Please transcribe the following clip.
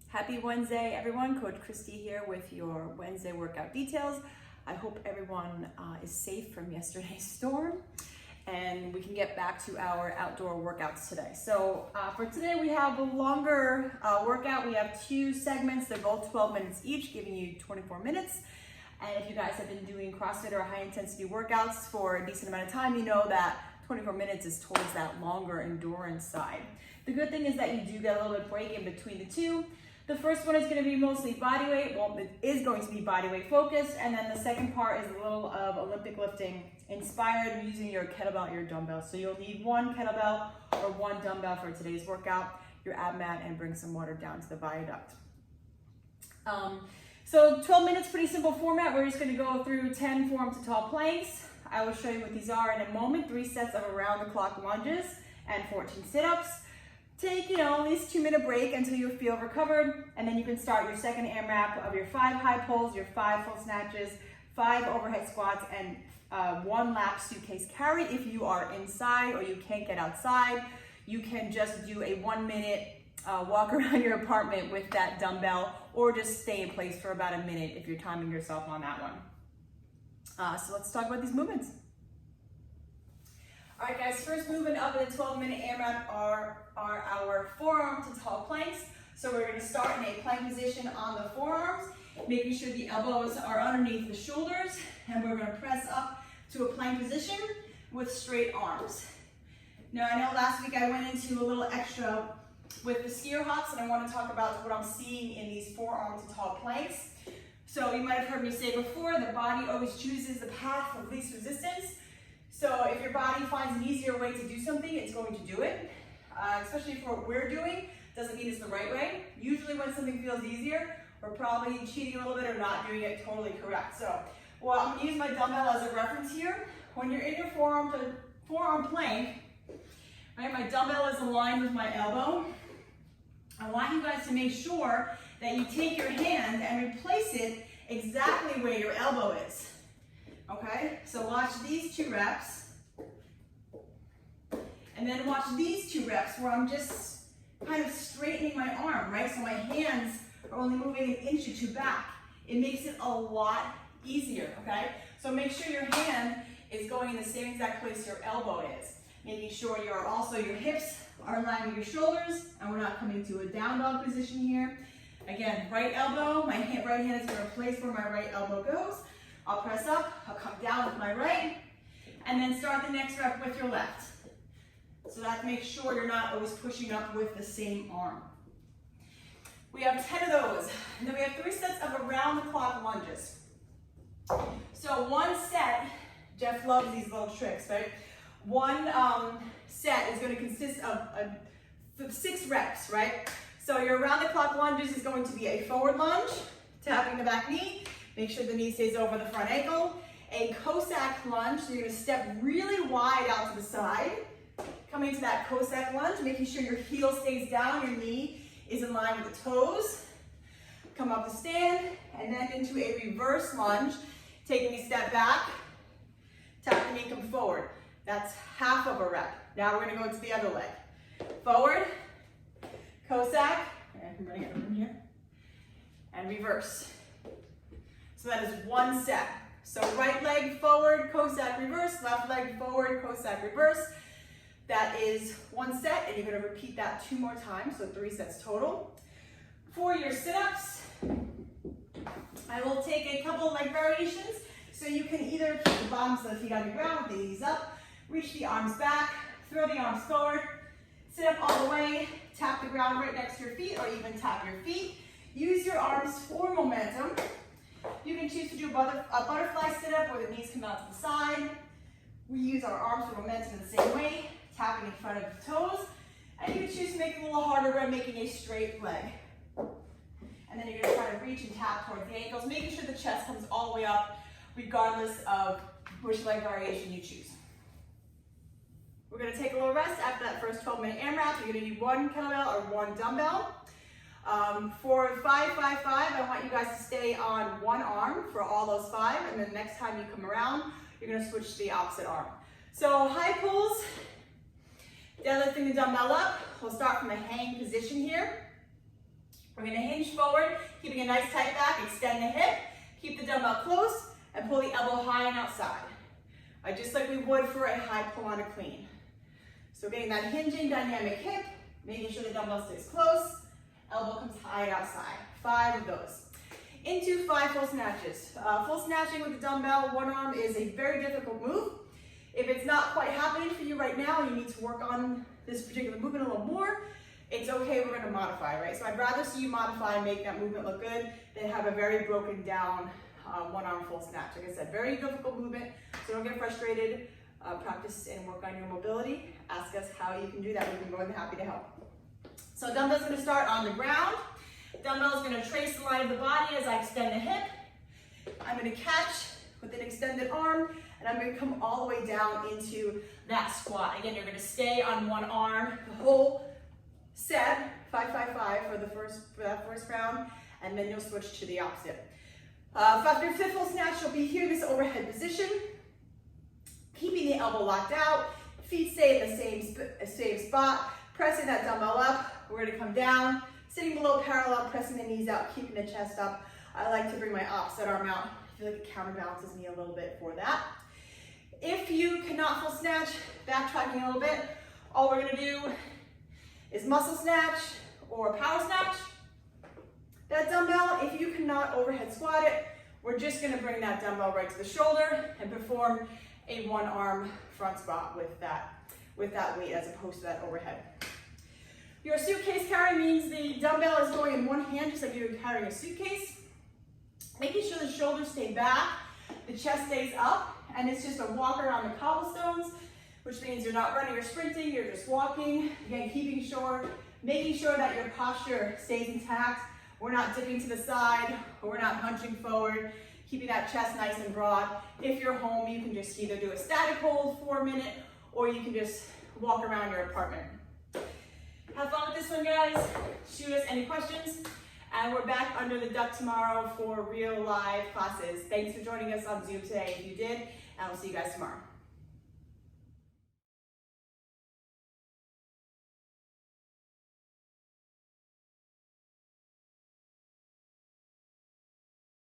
Happy Wednesday, everyone. Coach Christy here with your Wednesday workout details. I hope everyone is safe from yesterday's storm and we can get back to our outdoor workouts today. So for today, we have a longer workout. We have two segments. They're both 12 minutes each, giving you 24 minutes. And if you guys have been doing CrossFit or high intensity workouts for a decent amount of time, you know that 24 minutes is towards that longer endurance side. The good thing is that you do get a little bit break in between the two. The first one is going to be mostly body weight. Well, it is going to be body weight focused. And then the second part is a little of Olympic lifting inspired using your kettlebell, your dumbbell. So you'll need one kettlebell or one dumbbell for today's workout, your ab mat, and bring some water down to the viaduct. So 12 minutes, pretty simple format. We're just going to go through 10 forearm to tall planks. I will show you what these are in a moment. 3 sets of around the clock lunges and 14 sit-ups. Take, at least 2-minute break until you feel recovered, and then you can start your second AMRAP of your 5 high pulls, your 5 full snatches, 5 overhead squats, and 1 lap suitcase carry. If you are inside or you can't get outside, you can just do a 1-minute walk around your apartment with that dumbbell, or just stay in place for about a minute if you're timing yourself on that one. So let's talk about these movements. All right, guys, first movement of the 12-minute AMRAP are our forearm to tall planks. So we're going to start in a plank position on the forearms, making sure the elbows are underneath the shoulders, and we're going to press up to a plank position with straight arms. Now, I know last week I went into a little extra with the skier hops, and I want to talk about what I'm seeing in these forearm to tall planks. So you might have heard me say before, the body always chooses the path of least resistance. So if your body finds an easier way to do something, it's going to do it. Especially for what we're doing, doesn't mean it's the right way. Usually when something feels easier, we're probably cheating a little bit or not doing it totally correct. So, well, I'm gonna use my dumbbell as a reference here. When you're in your forearm to forearm plank, right, my dumbbell is aligned with my elbow. I want you guys to make sure that you take your hand and replace it exactly where your elbow is. Okay, so watch these 2 reps. And then watch these 2 reps where I'm just kind of straightening my arm, right? So my hands are only moving an inch or 2 back. It makes it a lot easier, okay? So make sure your hand is going in the same exact place your elbow is. Making sure your hips are in line with your shoulders, and we're not coming to a down dog position here. Again, right elbow, my right hand is gonna place where my right elbow goes. I'll press up, I'll come down with my right, and then start the next rep with your left. So that makes sure you're not always pushing up with the same arm. We have 10 of those, and then we have 3 sets of around the clock lunges. So one set, Jeff loves these little tricks, right? One set is going to consist of 6 reps, right? So your around the clock lunges is going to be a forward lunge, tapping the back knee. Make sure the knee stays over the front ankle. A Cossack lunge, so you're gonna step really wide out to the side. Coming to that Cossack lunge, making sure your heel stays down, your knee is in line with the toes. Come up to stand, and then into a reverse lunge, taking a step back, tap the knee, come forward. That's half of a rep. Now we're gonna go to the other leg. Forward, Cossack, I'm gonna get room here, and reverse. So that is 1 set. So right leg forward, Cossack reverse, left leg forward, Cossack reverse. That is 1 set, and you're gonna repeat that 2 more times, so 3 sets total. For your sit-ups, I will take a couple leg variations. So you can either keep the bottoms of the feet on the ground with the knees up, reach the arms back, throw the arms forward, sit up all the way, tap the ground right next to your feet, or even tap your feet. Use your arms for momentum. You can choose to do a butterfly sit-up where the knees come out to the side. We use our arms for momentum in the same way, tapping in front of the toes. And you can choose to make it a little harder by making a straight leg. And then you're gonna try to reach and tap towards the ankles, making sure the chest comes all the way up, regardless of which leg variation you choose. We're gonna take a little rest after that first 12-minute AMRAP. You're gonna need 1 kettlebell or 1 dumbbell. For 5, 5, 5, I want you guys to stay on 1 arm for all those 5, and then next time you come around, you're gonna switch to the opposite arm. So high pulls, deadlifting the dumbbell up. We'll start from a hang position here. We're gonna hinge forward, keeping a nice tight back, extend the hip, keep the dumbbell close, and pull the elbow high and outside. Just like we would for a high pull on a clean. So getting that hinging dynamic hip, making sure the dumbbell stays close, elbow comes high and outside. 5 of those. Into 5 full snatches. Full snatching with the dumbbell, one arm is a very difficult move. If it's not quite happening for you right now, you need to work on this particular movement a little more, it's okay, we're gonna modify, right? So I'd rather see you modify and make that movement look good than have a very broken down one arm full snatch. Like I said, very difficult movement, so don't get frustrated. Practice and work on your mobility. Ask us how you can do that. We'd be more than happy to help. So dumbbell's gonna start on the ground. Dumbbell's gonna trace the line of the body as I extend the hip. I'm gonna catch with an extended arm, and I'm gonna come all the way down into that squat. Again, you're gonna stay on one arm the whole set, 5, 5, 5 for that first round, and then you'll switch to the opposite. After your 5th full snatch, you'll be here in this overhead position, keeping the elbow locked out, feet stay in the same spot, pressing that dumbbell up. We're gonna come down, sitting below parallel, pressing the knees out, keeping the chest up. I like to bring my opposite arm out. I feel like it counterbalances me a little bit for that. If you cannot full snatch, backtracking a little bit, all we're gonna do is muscle snatch or power snatch. That dumbbell, if you cannot overhead squat it, we're just gonna bring that dumbbell right to the shoulder and perform a one arm front squat with that weight as opposed to that overhead. Your suitcase carry means the dumbbell is going in one hand just like you're carrying a suitcase. Making sure the shoulders stay back, the chest stays up, and it's just a walk around the cobblestones, which means you're not running or sprinting, you're just walking. Again, making sure that your posture stays intact. We're not dipping to the side, or we're not hunching forward, keeping that chest nice and broad. If you're home, you can just either do a static hold for a minute, or you can just walk around your apartment. Have fun with this one, guys. Shoot us any questions. And we're back under the duck tomorrow for real live classes. Thanks for joining us on Zoom today if you did, and we'll see you guys tomorrow.